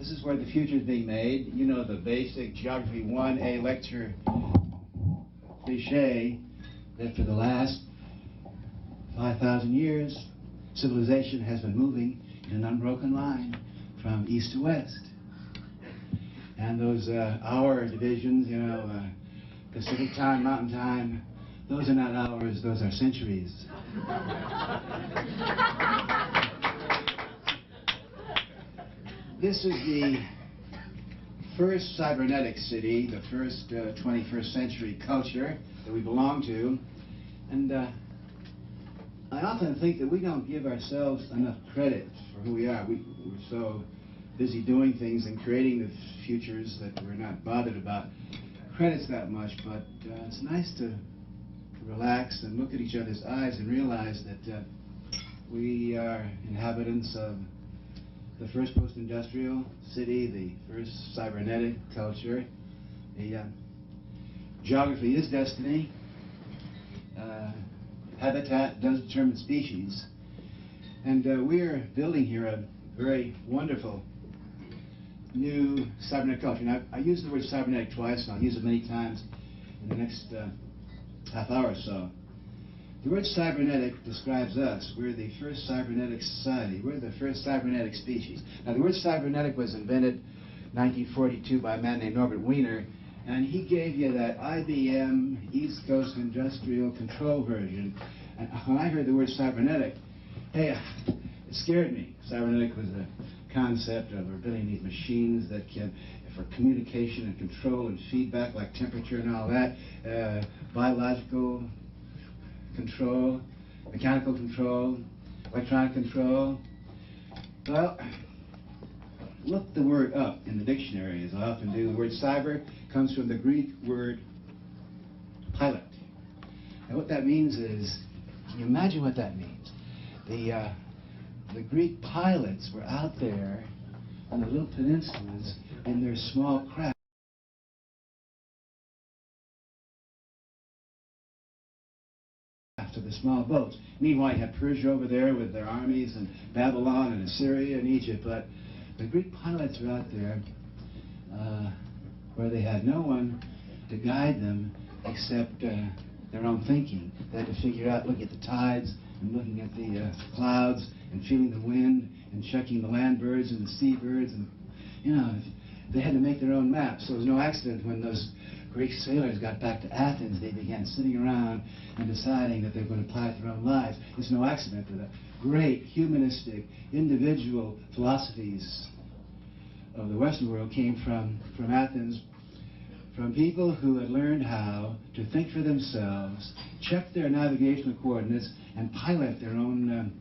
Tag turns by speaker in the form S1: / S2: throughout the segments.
S1: This is where the future is being made. You know the basic Geography 1A lecture cliche that for the last 5,000 years, civilization has been moving in an unbroken line from east to west. And those hour divisions, you know, Pacific time, Mountain time, those are not hours, those are centuries. This is the first cybernetic city, the first 21st century culture that we belong to. And I often think that we don't give ourselves enough credit for who we are. We're so busy doing things and creating the futures that we're not bothered about credits that much, but it's nice to relax and look at each other's eyes and realize that we are inhabitants of the first post-industrial city, the first cybernetic culture. The geography is destiny. Habitat does determine species. And we're building here a very wonderful new cybernetic culture. Now, I use the word cybernetic twice, and I'll use it many times in the next half hour or so. The word cybernetic describes us. We're the first cybernetic society. We're the first cybernetic species. Now, the word cybernetic was invented in 1942 by a man named Norbert Wiener, and he gave you that IBM East Coast Industrial Control version. And when I heard the word cybernetic, hey, it scared me. Cybernetic was a concept of we're building these machines that can, for communication and control and feedback, like temperature and all that, biological control, mechanical control, electronic control. Well, look the word up in the dictionary, as I often do. The word cyber comes from the Greek word pilot. And what that means is, can you imagine what that means? The Greek pilots were out there on the little peninsulas in their small craft. To the small boats. Meanwhile, you had Persia over there with their armies, and Babylon and Assyria and Egypt, but the Greek pilots were out there where they had no one to guide them except their own thinking. They had to figure out, looking at the tides and looking at the clouds and feeling the wind and checking the land birds and the sea birds, and you know, they had to make their own maps. So it was no accident when those Greek sailors got back to Athens, they began sitting around and deciding that they were going to pilot their own lives. It's no accident that the great humanistic, individual philosophies of the Western world came from Athens, from people who had learned how to think for themselves, check their navigational coordinates, and pilot their own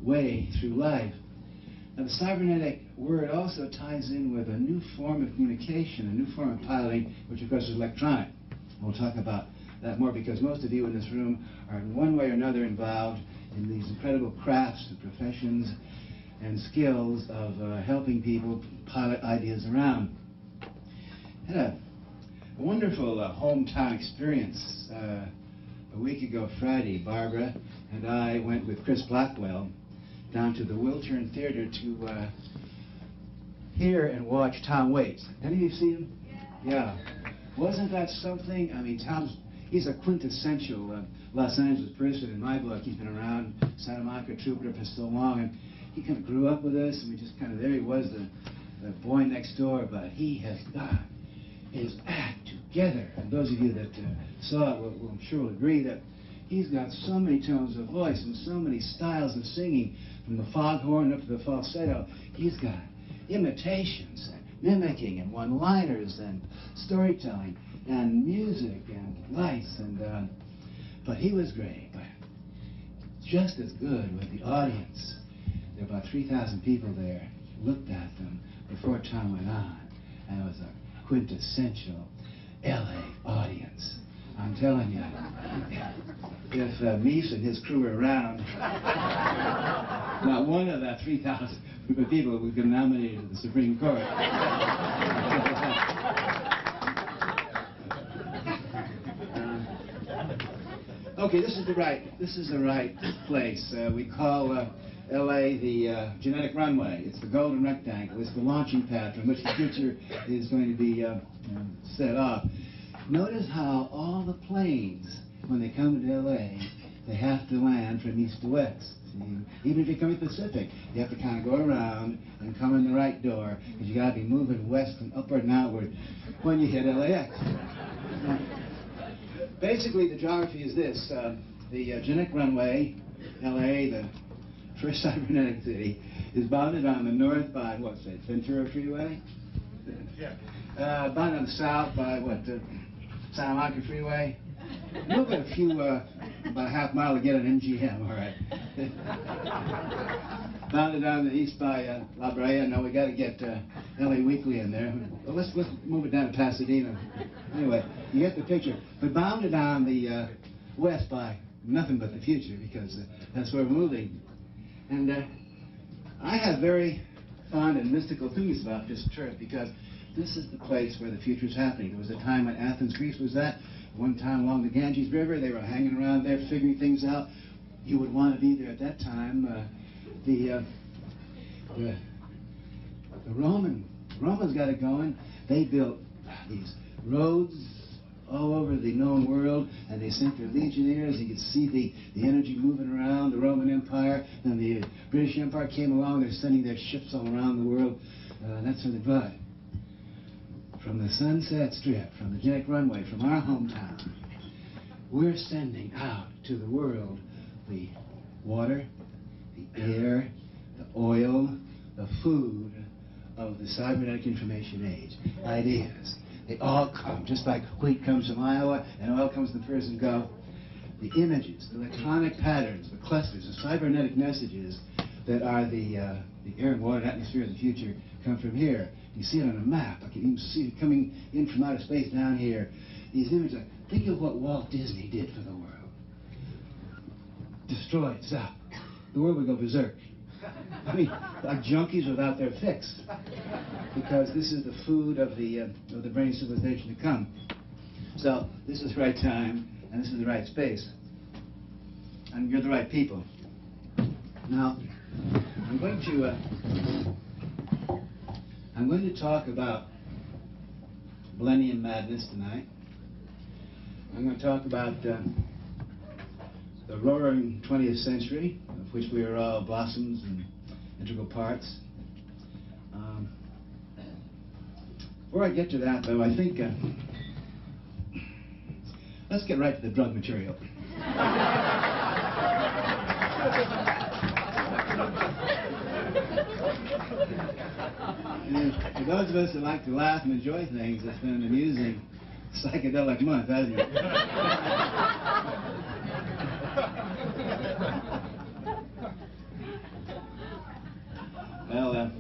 S1: way through life. Now, the cybernetic word also ties in with a new form of communication, a new form of piloting, which of course is electronic. We'll talk about that more because most of you in this room are in one way or another involved in these incredible crafts and professions and skills of helping people pilot ideas around. I had a wonderful hometown experience a week ago Friday. Barbara and I went with Chris Blackwell down to the Wiltern Theater to hear and watch Tom Waits. Any of you see him? Yeah. Wasn't that something? I mean, he's a quintessential Los Angeles person in my book. He's been around Santa Monica Troubadour for so long, and he kind of grew up with us, and we just kind of, there he was, the boy next door, but he has got his act together. And those of you that saw it will, I'm sure will agree that he's got so many tones of voice and so many styles of singing, from the foghorn up to the falsetto. He's got imitations and mimicking and one-liners and storytelling and music and lights, and but he was great. But just as good with the audience. There were about 3,000 people there. Looked at them before Tom went on, and it was a quintessential LA audience. I'm telling you, if Meese and his crew were around, not one of that 3,000 group of people would get nominated to the Supreme Court. Okay, this is the right place. We call LA the genetic runway. It's the golden rectangle. It's the launching pad from which the future is going to be set off. Notice how all the planes, when they come to LA, they have to land from east to west. See? Even if you're coming Pacific, you have to kind of go around and come in the right door, because you got to be moving west and upward and outward when you hit LAX. Basically, the geography is this. The genetic runway, LA, the first cybernetic city, is bounded on the north by, what's it, Ventura Freeway?
S2: Yeah.
S1: Bounded on the south by, what, Santa Monica Freeway? We'll get a few, about a half mile to get an MGM, all right. Bounded on the east by La Brea. No, we got to get LA Weekly in there. Well, let's move it down to Pasadena. Anyway, you get the picture. But bounded on the west by nothing but the future, because that's where we're moving. And I have very fond and mystical feelings about this trip, because this is the place where the future is happening. There was a time when Athens, Greece was that. One time along the Ganges River, they were hanging around there figuring things out. You would want to be there at that time. The Romans got it going. They built these roads all over the known world, and they sent their legionnaires. You could see the energy moving around the Roman Empire. Then the British Empire came along. They're sending their ships all around the world. That's where they brought it. From the Sunset Strip, from the genetic runway, from our hometown, we're sending out to the world the water, the air, the oil, the food of the cybernetic information age. Ideas. They all come, just like wheat comes from Iowa and oil comes from the Persian Gulf. The images, the electronic patterns, the clusters, the cybernetic messages that are the air and water and atmosphere of the future come from here. You see it on a map. I can even see it coming in from outer space down here. These images, think of what Walt Disney did for the world. Destroyed, zap. The world would go berserk. I mean, like junkies without their fix. Because this is the food of the brain civilization to come. So, this is the right time, and this is the right space. And you're the right people. Now, I'm going to talk about millennium madness tonight. I'm going to talk about the roaring 20th century, of which we are all blossoms and integral parts. Before I get to that, though, I think let's get right to the drug material. And for those of us that like to laugh and enjoy things, it's been an amusing psychedelic month, hasn't it? Well,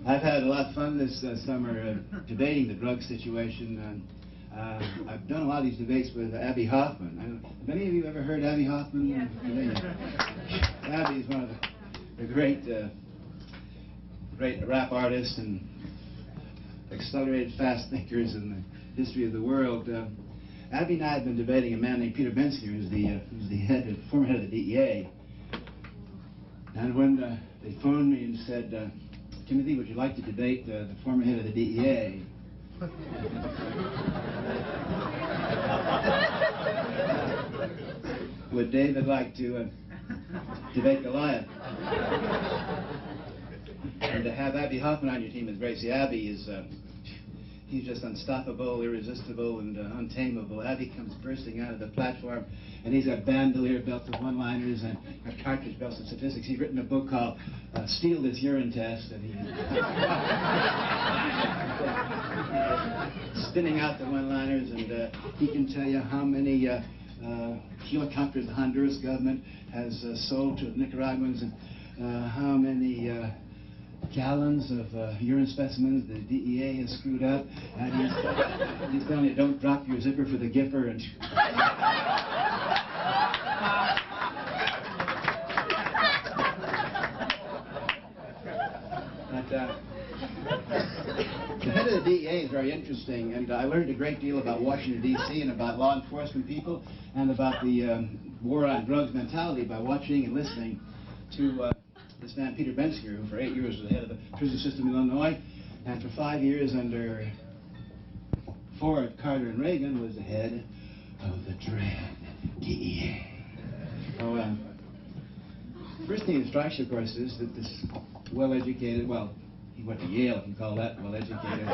S1: I've had a lot of fun this summer debating the drug situation. I've done a lot of these debates with Abby Hoffman. Have any of you ever heard Abby Hoffman? Yeah. Abby is one of the great rap artists and accelerated fast thinkers in the history of the world. Abby and I have been debating a man named Peter Bensker, who's the former head of the DEA. And when they phoned me and said, Timothy, would you like to debate the former head of the DEA? Would David like to debate Goliath? And to have Abby Hoffman on your team is great. See, Abby is, he's just unstoppable, irresistible, and untamable. Abby comes bursting out of the platform, and he's got bandolier belts of one-liners and cartridge belts of statistics. He's written a book called Steal This Urine Test, and he's spinning out the one-liners, and he can tell you how many helicopters the Honduras government has sold to the Nicaraguans, and how many gallons of urine specimens the DEA has screwed up, and he's telling you, don't drop your zipper for the Gipper, and the head of the DEA is very interesting, and I learned a great deal about Washington, D.C., and about law enforcement people, and about the war on drugs mentality by watching and listening to this man, Peter Bensinger, who for 8 years was the head of the prison system in Illinois, and for 5 years under Ford, Carter, and Reagan was the head of the dread DEA. So, first thing that strikes you, of course, is that this well-educated, well, he went to Yale, if you call that well-educated.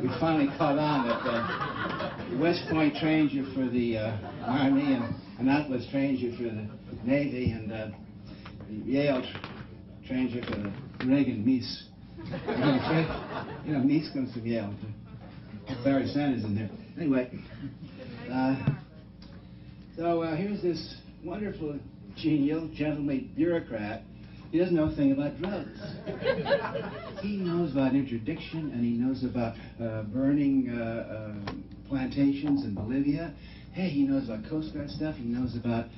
S1: we finally caught on that West Point trains you for the Army, and Annapolis trains you for the Navy, and Yale trains you for the Reagan Mies. You know, Mies comes from Yale. Larry Sanders in there. Anyway, so here's this wonderful, genial, gentlemanly bureaucrat. He doesn't know a thing about drugs. He knows about interdiction, and he knows about burning plantations in Bolivia. Hey, he knows about Coast Guard stuff. He knows about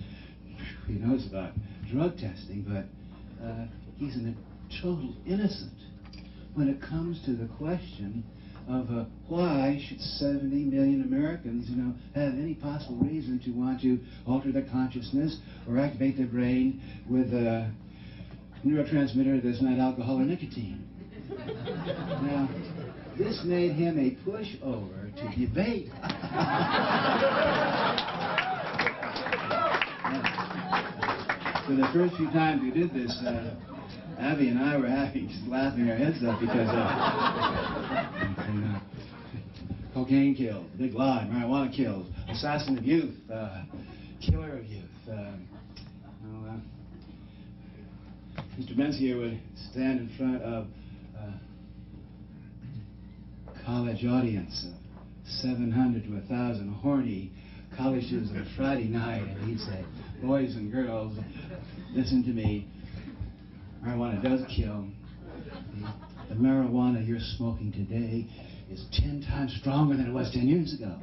S1: drug testing, but he's a total innocent when it comes to the question of why should 70 million Americans, you know, have any possible reason to want to alter their consciousness or activate their brain with a neurotransmitter that's not alcohol or nicotine. Now, this made him a pushover to debate. So the first few times we did this, Abby and I were just laughing our heads up because cocaine kills, big lie, marijuana kills, assassin of youth, killer of youth. Mr. Bensinger would stand in front of a college audience of 700 to 1,000 horny college students on a Friday night, and he'd say, boys and girls, listen to me. Marijuana does kill. The marijuana you're smoking today is 10 times stronger than it was 10 years ago.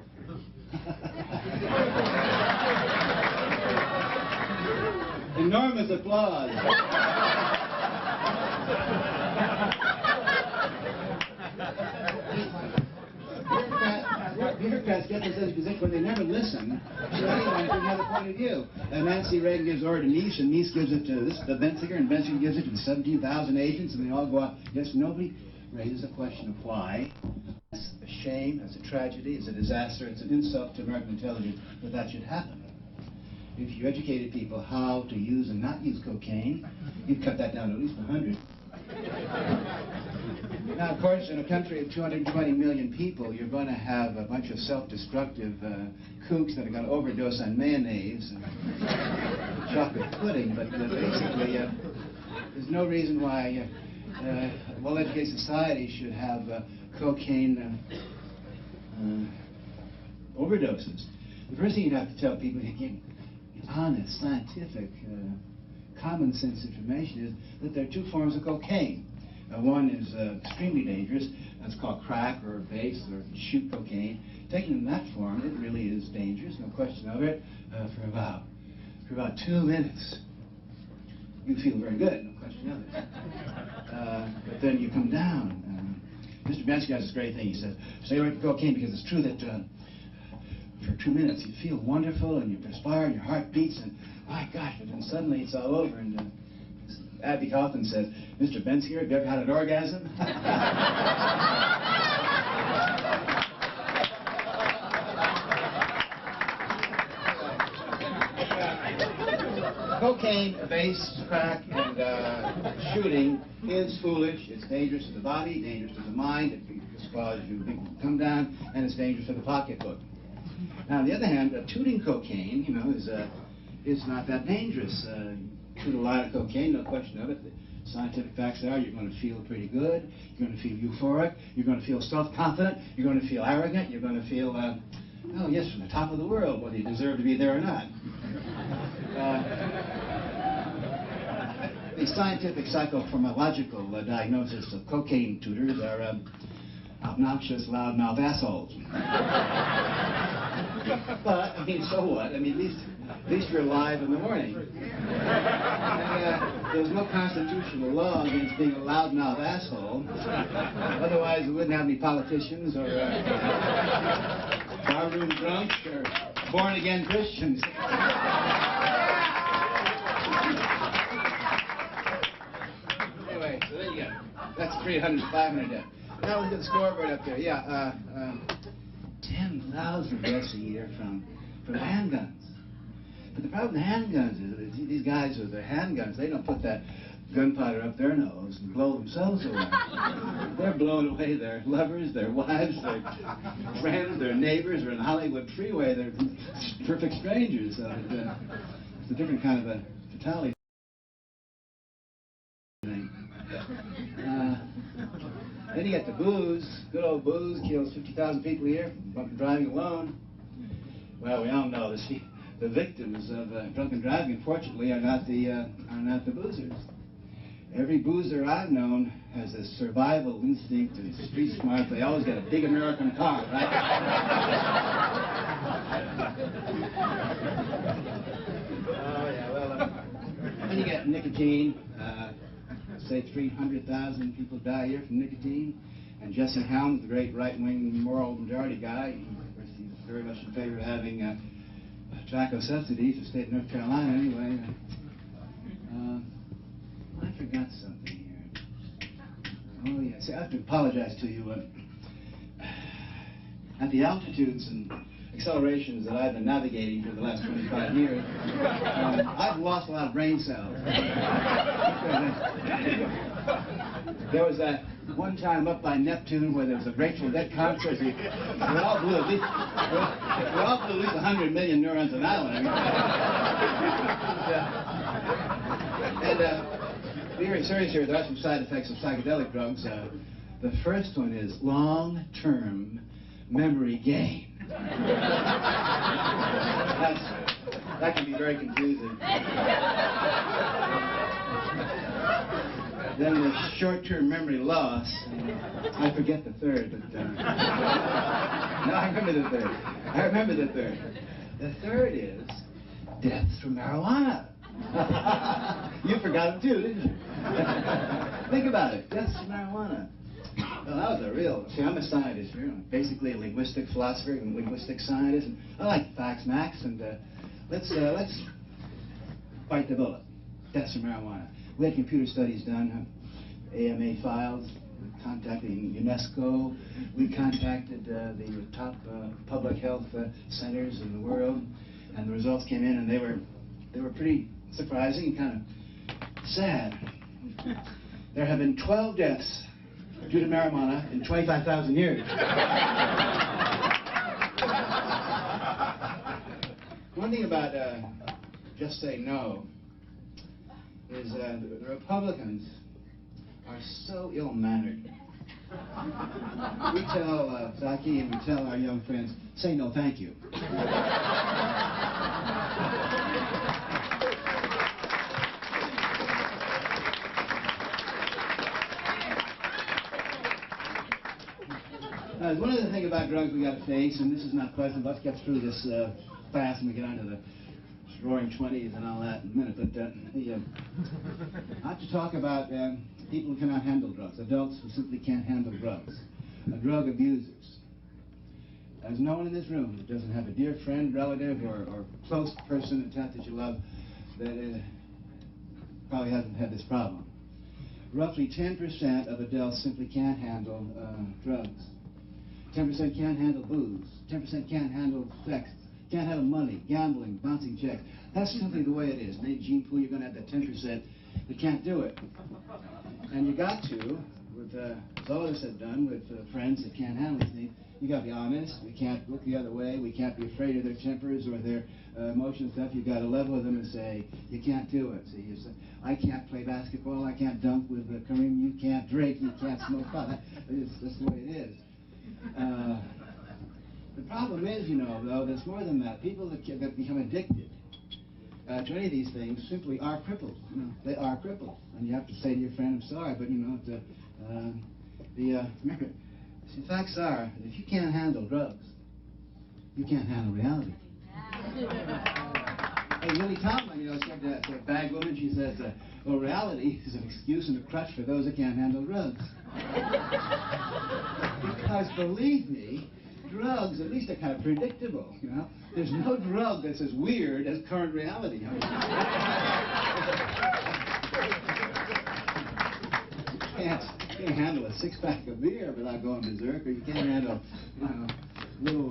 S1: Enormous applause. Bureaucrats get to such a position where they never listen to anyone from another point of view. And Nancy Reagan gives order to Mies, and Mies gives it to the Bensinger, and Bensinger gives it to the 17,000 agents, and they all go out. Yes, nobody raises a question of why. It's a shame, it's a tragedy, it's a disaster, it's an insult to American intelligence that that should happen. If you educated people how to use and not use cocaine, you'd cut that down to at least 100. Now, of course, in a country of 220 million people, you're going to have a bunch of self-destructive kooks that are going to overdose on mayonnaise and chocolate pudding, but basically, there's no reason why a well-educated society should have cocaine overdoses. The first thing you'd have to tell people, honest, scientific, common sense information is that there are two forms of cocaine. One is extremely dangerous, that's called crack or base or shoot cocaine. Taken in that form, it really is dangerous, no question of it, for about 2 minutes. You feel very good, no question of it. But then you come down. Mr. Bensinger has this great thing. He says, stay away from cocaine because it's true that for 2 minutes you feel wonderful and you perspire and your heart beats and my gosh, but then suddenly it's all over. And Abby Kaufman says, Mr. Bensinger, have you ever had an orgasm? Cocaine, base, crack, and shooting is foolish. It's dangerous to the body, dangerous to the mind. It can cause you to come down, and it's dangerous for the pocketbook. Now, on the other hand, tooting cocaine, you know, is not that dangerous. Toot a lot of cocaine, no question of it. The scientific facts are you're going to feel pretty good, you're going to feel euphoric, you're going to feel self-confident, you're going to feel arrogant, you're going to feel, oh yes, from the top of the world, whether you deserve to be there or not. The scientific psychopharmacological diagnosis of cocaine tooters are obnoxious, loudmouth assholes. But, I mean, so what? I mean, at least you're alive in the morning. And, there's no constitutional law against being a loudmouth asshole. Otherwise, we wouldn't have any politicians or barroom drunks or born-again Christians. That's 300, 500 deaths. Now look at the scoreboard up there. Yeah, 10,000 deaths a year from handguns. But the problem with handguns is these guys with their handguns, they don't put that gunpowder up their nose and blow themselves away. They're blowing away their lovers, their wives, their friends, their neighbors, or in the Hollywood freeway, they're perfect strangers. So it's a different kind of a fatality thing. Then you get the booze. Good old booze kills 50,000 people a year from driving alone. Well, we all know this. The victims of drunken driving, unfortunately, are not the boozers. Every boozer I've known has a survival instinct and street smart. They always get a big American car, right? Oh yeah. Well, when you get nicotine, say 300,000 people die a year from nicotine, and Jesse Helms, the great right-wing moral majority guy, he's very much in favor of having tobacco subsidies, the state of North Carolina anyway. I forgot something here. Oh, yeah. See, I have to apologize to you. At the altitudes and accelerations that I've been navigating for the last 25 years, I've lost a lot of brain cells. There was that one time up by Neptune where there was a Grateful Dead concert. We all blew at least 100 million neurons an hour. Be very serious here. There are some side effects of psychedelic drugs. The first one is long-term memory gain. That can be very confusing. Then the short-term memory loss. I forget the third, but no, I remember the third. The third is deaths from marijuana. You forgot it too, didn't you? Think about it. Deaths from marijuana. Well, that was a real... See, I'm a scientist here. I'm basically a linguistic philosopher and linguistic scientist. And I like facts, Max, and let's bite the bullet. Deaths from marijuana. We had computer studies done, AMA files, contacting UNESCO. We contacted the top public health centers in the world, and the results came in, and they were pretty surprising and kind of sad. There have been 12 deaths due to marijuana in 25,000 years. One thing about just say no is the Republicans are so ill-mannered. We tell Zaki and we tell our young friends, say no thank you. One other thing about drugs we got to face, and this is not pleasant. Let's get through this fast and we get on to the roaring 20s and all that in a minute. But I have to talk about people who cannot handle drugs, adults who simply can't handle drugs, drug abusers. There's no one in this room that doesn't have a dear friend, relative, or close person attached that you love that probably hasn't had this problem. Roughly 10% of adults simply can't handle drugs. 10% can't handle booze. 10% can't handle sex. Can't handle money, gambling, bouncing checks. That's simply the way it is. Maybe Gene Pool, you're going to have that 10% that can't do it. And you got to, with as all of us have done, with friends that can't handle things, you got to be honest. We can't look the other way. We can't be afraid of their tempers or their emotion stuff. You've got to level with them and say, you can't do it. See, you say, I can't play basketball. I can't dunk with Kareem. You can't drink. You can't smoke pot. That's the way it is. The problem is, you know, though, there's more than that. People that become addicted to any of these things simply are crippled. You know, they are crippled, and you have to say to your friend, "I'm sorry," but you know, remember, the facts are that if you can't handle drugs, you can't handle reality. Hey, Willie Tomlin, you know, said to a bag woman, she says, "Well, reality is an excuse and a crutch for those that can't handle drugs." Because believe me, drugs at least are kind of predictable, you know. There's no drug that's as weird as current reality. You can't a six-pack of beer without going berserk, or you can't handle, you know, little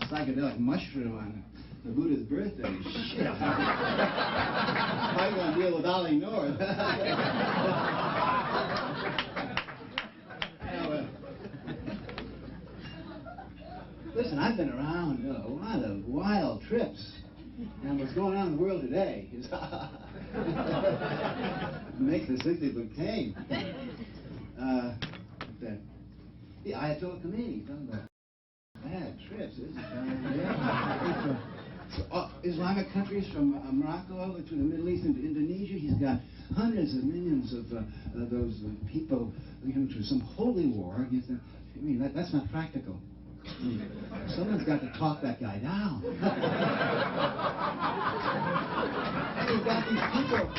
S1: psychedelic mushroom on the Buddha's birthday. Shit. How are you going to deal with Ollie North? Listen, I've been around a lot of wild trips, and what's going on in the world today is makes the 60s look tame. The Ayatollah Khomeini talking about bad trips. This is Islamic countries from Morocco over to the Middle East into Indonesia. He's got hundreds of millions of those people going through some holy war against them. I mean, that's not practical. Someone's got to talk that guy down. And you've got these people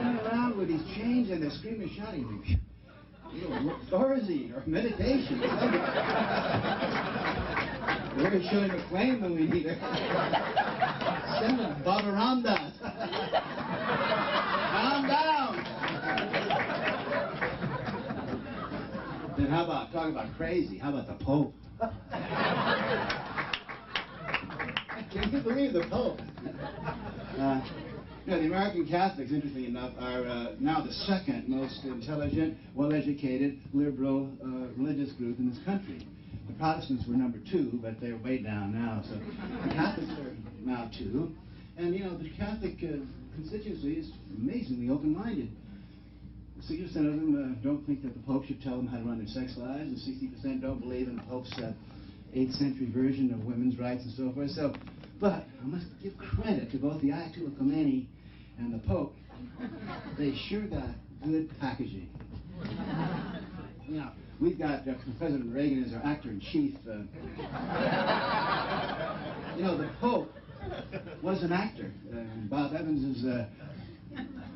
S1: running around with these chains and they're screaming and shouting. Thorazine or meditation. We're showing a flame when we need her. Send them Baba Ramdas. Calm down. Then how about, talk about crazy, how about the Pope? Can you believe the Pope? You know, the American Catholics, interestingly enough, are now the second most intelligent, well-educated, liberal religious group in this country. The Protestants were number 2, but they're way down now, so the Catholics are now 2. And, you know, the Catholic constituency is amazingly open-minded. 60% of them don't think that the Pope should tell them how to run their sex lives, and 60% don't believe in the Pope's 8th century version of women's rights and so forth. So, but I must give credit to both the Ayatollah Khomeini and the Pope. They sure got good packaging. You know, we've got President Reagan as our actor-in-chief. You know, the Pope was an actor. Bob Evans'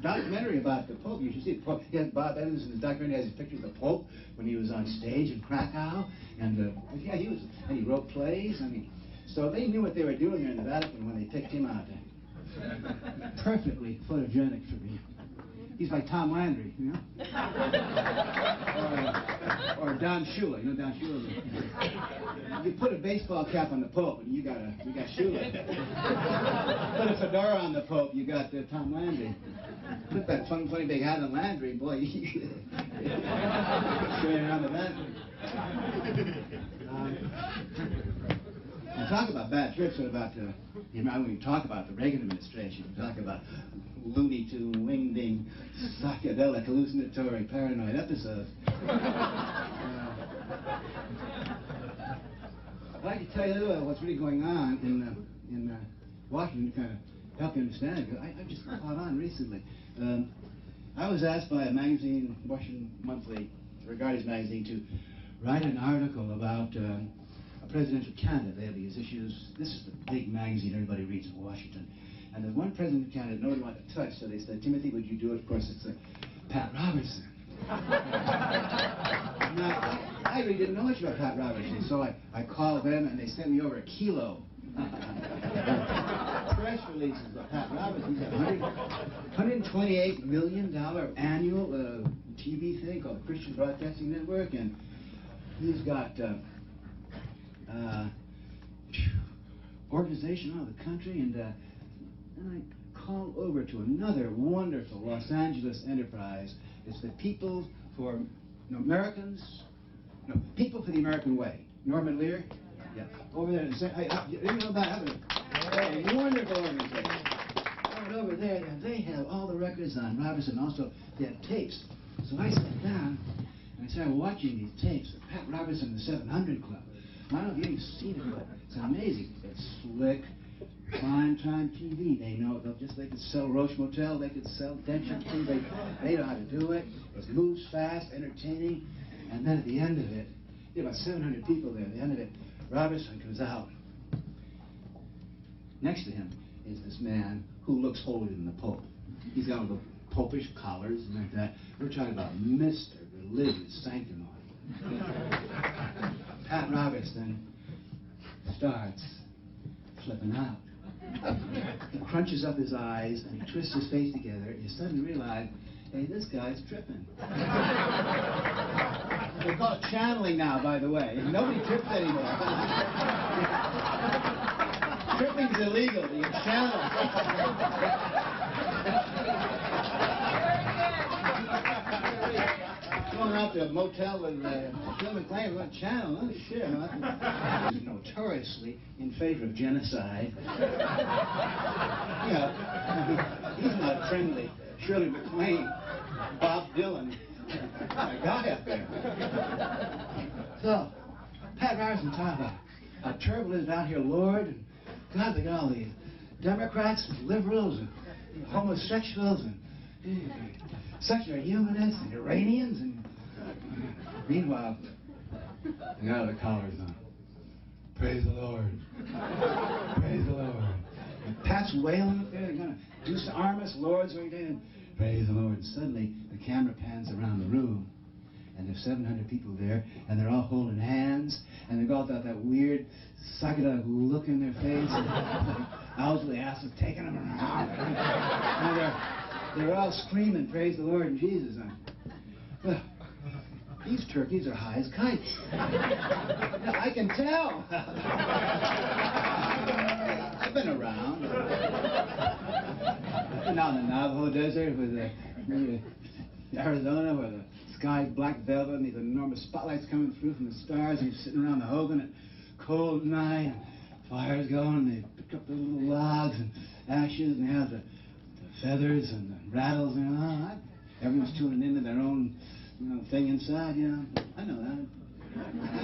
S1: documentary about the Pope, you should see it. He has Bob Evans in his documentary, has his pictures of the Pope when he was on stage in Krakow, and yeah, he wrote plays. I mean, so they knew what they were doing there in the Vatican when they picked him out. Perfectly photogenic for me. He's like Tom Landry, you know? or Don Shula, you know Don Shula? You put a baseball cap on the Pope, and you got Shula. Put a fedora on the Pope, you got Tom Landry. Put that funny big hat on Landry, boy, straight around the Vatican. Talk about bad trips. What about when we talk about the Reagan administration? We talk about Looney Tune, wingding, psychedelic, hallucinatory, paranoid episodes. I'd like to tell you what's really going on in Washington to kind of help you understand it. I just caught on recently. I was asked by a magazine, Washington Monthly, Regardes magazine, to write an article about a presidential candidate. They have these issues. This is the big magazine everybody reads in Washington. And there's one presidential candidate nobody wanted to touch, so they said, Timothy, would you do it? Of course, it's Pat Robertson. Now, I really didn't know much about Pat Robertson, so I called them and they sent me over a kilo. Press releases of Pat Robertson. He's got $128 million annual TV thing called the Christian Broadcasting Network, and he's got organization all over the country, and I called over to another wonderful Los Angeles enterprise. It's the People for Americans, no, People for the American Way. Norman Lear? Yeah. Over there, you know about it? A wonderful organization. I went over there, and they have all the records on Robertson. Also, they have tapes. So I sat down, and I started watching these tapes of Pat Robertson, the 700 Club. I don't know if you've seen it, but it's amazing. It's slick, prime-time TV. They know, they could sell Roche Motel, they could sell Denture Tea. They know how to do it. It moves fast, entertaining. And then at the end of it, there are about 700 people there. At the end of it, Robertson comes out. Next to him is this man who looks holier than the Pope. He's got all the popish collars and like that. We're talking about Mr. Religious Sanctimony. Pat Robertson starts flipping out. He crunches up his eyes and he twists his face together, and you suddenly realize hey, this guy's tripping. They call it channeling now, by the way. Nobody trips anymore. Tripping's illegal. You can channel. Going out to a motel with Phil McLean, we're going to channel. Oh, shit. He's notoriously in favor of genocide. You know, he's not friendly. Shirley MacLaine, Bob Dylan, a guy up there. So, Pat Ryerson talking about how terrible it is out here, Lord. And God, they got all these Democrats and liberals and homosexuals and secular humanists and Iranians. And meanwhile, they got their collars on. Praise the Lord. Praise the Lord. And Pat's wailing up there. They're going to do some arm us, Lord's what he did. Praise the Lord. And suddenly, the camera pans around the room. And there's 700 people there, and they're all holding hands, and they've all got that weird psychedelic look in their face, and Owsley Acid taking them around. And they're all screaming, praise the Lord and Jesus. Well, these turkeys are high as kites. I can tell. I've been around. I've been out in the Navajo Desert with Arizona, where the sky's black velvet and these enormous spotlights coming through from the stars, and you're sitting around the Hogan at cold night, and fires going, and they pick up the little logs and ashes, and they have the feathers and the rattles, and everyone's tuning into their own thing inside, I know that.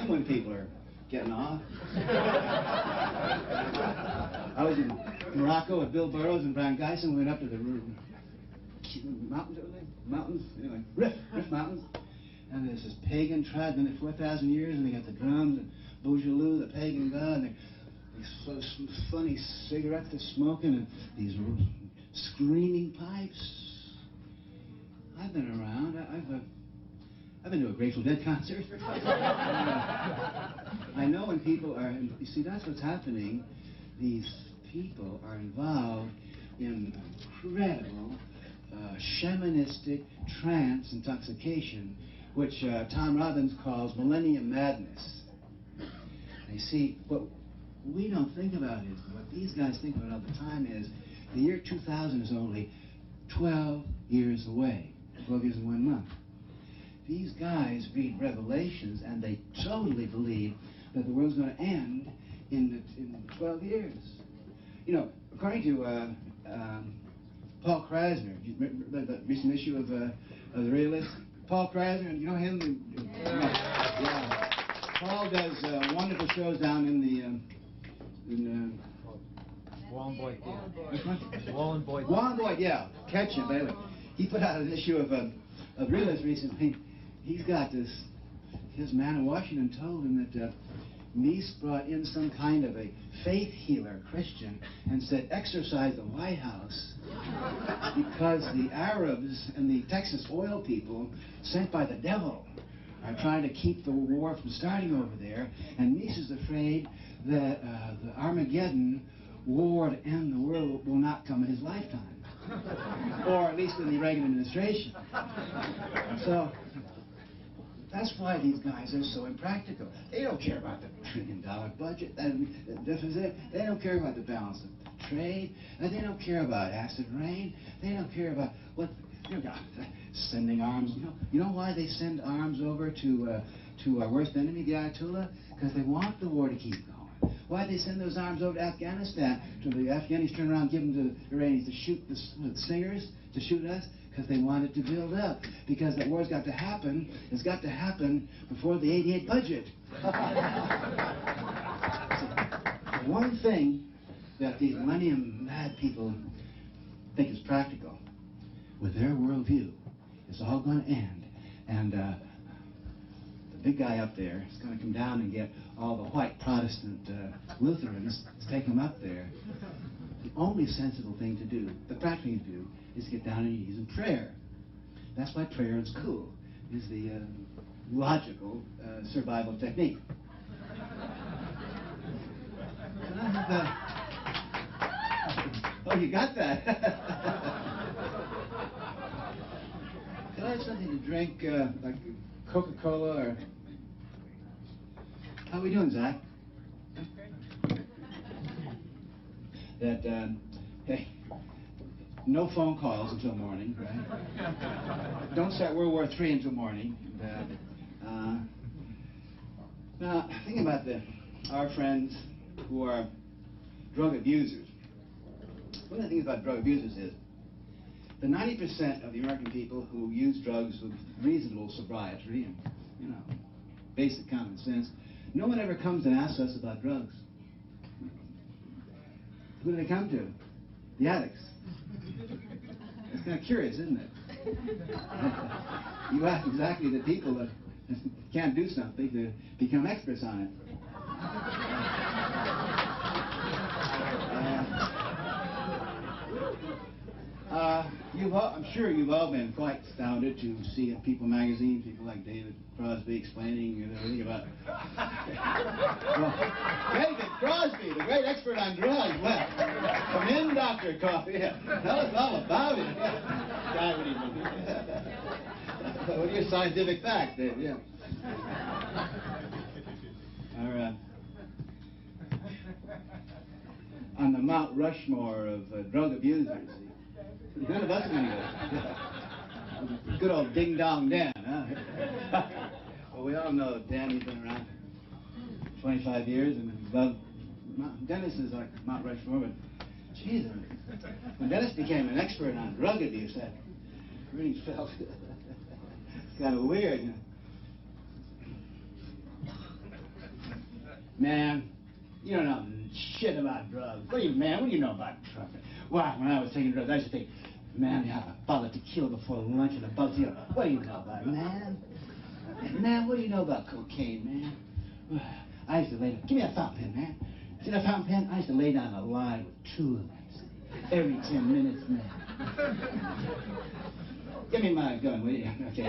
S1: When people are getting off. I was in Morocco with Bill Burroughs and Brian Geisen. We went up to the mountains, anyway, Rift Mountains. And there's this pagan tribe, been there 4,000 years, and they got the drums and Boujalou, the pagan god, and these funny cigarettes they're smoking, and these screaming pipes. I've been around. I've been to a Grateful Dead concert. I know when people are, you see, that's what's happening. These people are involved in incredible shamanistic trance intoxication, which Tom Robbins calls millennium madness. You see, what we don't think about is, what these guys think about all the time is, the year 2000 is only 12 years away, 12 years and 1 month. These guys read Revelations, and they totally believe that the world's going to end in 12 years. According to Paul Krasner, you remember the recent issue of The Realist? Paul Krasner, you know him? Yeah. Paul does wonderful shows down in
S2: Wall and Boyd.
S1: Wall and Boyd, yeah. Catch him, by the way. He put out an issue of Realist recently. He's got this, his man in Washington told him that Mies brought in some kind of a faith healer, Christian, and said, exorcise the White House because the Arabs and the Texas oil people sent by the devil are trying to keep the war from starting over there, and Mies is afraid that the Armageddon war to end the world will not come in his lifetime, or at least in the Reagan administration. So that's why these guys are so impractical. They don't care about the $1 trillion budget, the deficit. They don't care about the balance of trade. And they don't care about acid rain. They don't care about what sending arms. You know why they send arms over to our worst enemy, the Ayatollah? Because they want the war to keep going. Why they send those arms over to Afghanistan? To the Afghanis turn around and give them to the Iranians to shoot the singers, to shoot us? Because they want it to build up. Because that war's got to happen. It's got to happen before the '88 budget. So, one thing that these millennium mad people think is practical, with their worldview, it's all going to end. And the big guy up there is going to come down and get all the white Protestant Lutherans to take them up there. The only sensible thing to do, the practical thing to do, is to get down on your knees in prayer. That's why prayer is cool. It's the logical survival technique. Oh, you got that? I have something to drink, like Coca-Cola or... How we doing, Zach? That, hey, no phone calls until morning, right? Don't start World War III until morning. Now, think about our friends who are drug abusers. One of the things about drug abusers is the 90% of the American people who use drugs with reasonable sobriety and, you know, basic common sense, no one ever comes and asks us about drugs. Who do they come to? The addicts. It's kind of curious, isn't it? You ask exactly the people that can't do something to become experts on it. I'm sure you've all been quite astounded to see in People magazine people like David Crosby explaining everything about... Well, David Crosby, the great expert on drugs. Well, come in, Dr. Coffee. Tell us all about it. God, what are your scientific facts, David? Yeah. On the Mount Rushmore of drug abusers. None of us are going to go. Good old Ding Dong Dan, huh? Well, we all know Dan, he's been around 25 years, and Dennis is like Mount Rushmore, but geez, when Dennis became an expert on drug abuse, that really felt kind of weird. You know? Man, you don't know shit about drugs. What do you know about drugs? Well, when I was taking drugs, I used to think, man, you have a bottle of tequila before lunch and a buzz. What do you know about it, man? Man, what do you know about cocaine, man? I used to lay down. Give me a fountain pen, man. See that fountain pen? I used to lay down a line with 2 of them every 10 minutes, man. Give me my gun, will you? Okay.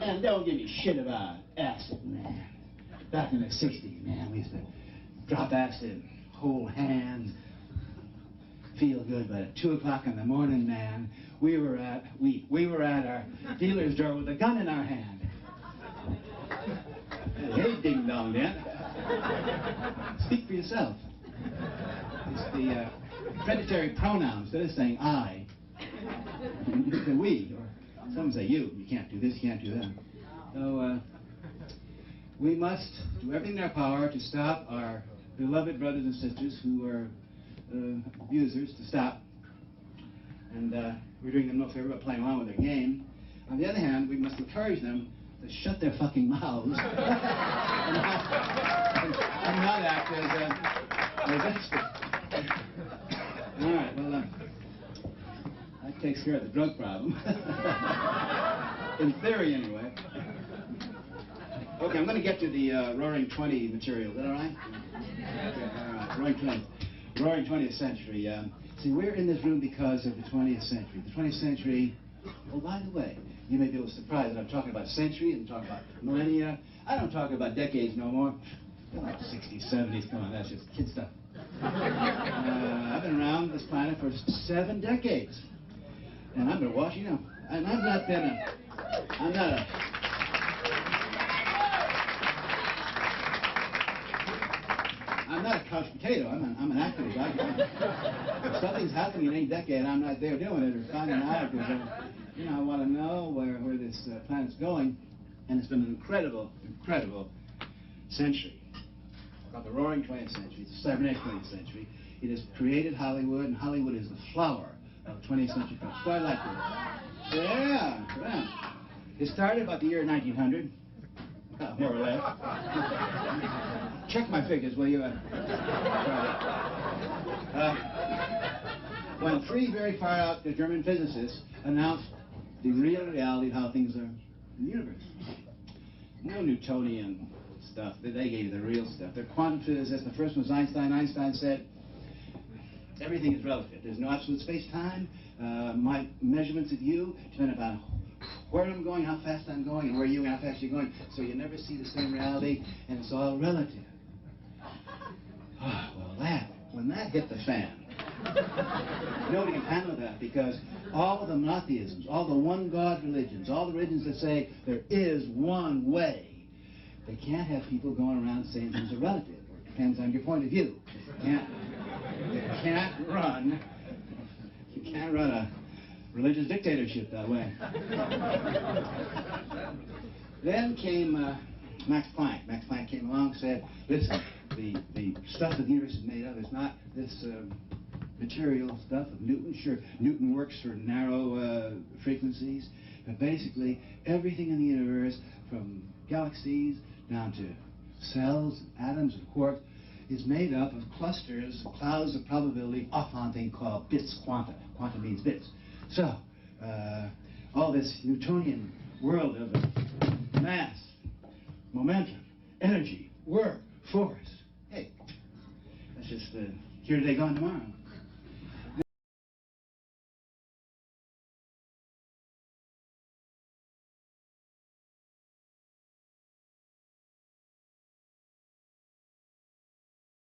S1: And don't give me shit about acid, man. Back in the 60s, man, we used to drop acid, hold hands, feel good, but at 2 o'clock in the morning, man, we were at our dealer's door with a gun in our hand. Hey, ding dong, Dan. Speak for yourself. It's the predatory pronoun. Instead of saying I, you say we, or some say you. You can't do this, you can't do that. So, we must do everything in our power to stop our beloved brothers and sisters who are abusers to stop. And we're doing them no favor by playing along with their game. On the other hand, we must encourage them to shut their fucking mouths and not act as experts. All right, well, that takes care of the drug problem. In theory, anyway. Okay, I'm going to get to the Roaring 20 material. Is that all right? Okay, all right. Roaring 20th century. See, we're in this room because of the 20th century. The 20th century, oh, by the way, you may be a little surprised that I'm talking about centuries and talking about millennia. I don't talk about decades no more. They're like 60s, 70s, come on, that's just kid stuff. I've been around this planet for 7 decades. And I've been watching, you know, and I'm not a couch potato. I'm an activist. If something's happening in any decade, I'm not there doing it or finding out because, you know, I want to know where this planet's going. And it's been an incredible century. Called the Roaring 20th century. It's the Cybernetics 20th century. It has created Hollywood, and Hollywood is the flower of 20th century culture. So I like it. Yeah. It started about the year 1900. More or less. Check my figures, will you? When 3 very far out German physicists announced the real reality of how things are in the universe. No Newtonian stuff. They gave you the real stuff. They're quantum physicists. The first was Einstein. Einstein said, everything is relative. There's no absolute space-time. My measurements of you depend upon where I'm going, how fast I'm going, and where you and how fast you're going. So you never see the same reality, and it's all relative. Oh, well, when that hit the fan, Nobody can handle that because all of the monotheisms, all the one God religions, all the religions that say there is one way, they can't have people going around saying things are relative, or it depends on your point of view. You can't run a religious dictatorship that way. Then came Max Planck. Max Planck came along and said, listen, the stuff that the universe is made of is not this material stuff of Newton. Sure, Newton works for narrow frequencies, but basically everything in the universe, from galaxies down to cells, atoms, and quarks, is made up of clusters, clouds of probability, often thing called bits, quanta. Quanta means bits. So, all this Newtonian world of mass, momentum, energy, work, force. Hey, that's just here today, gone tomorrow.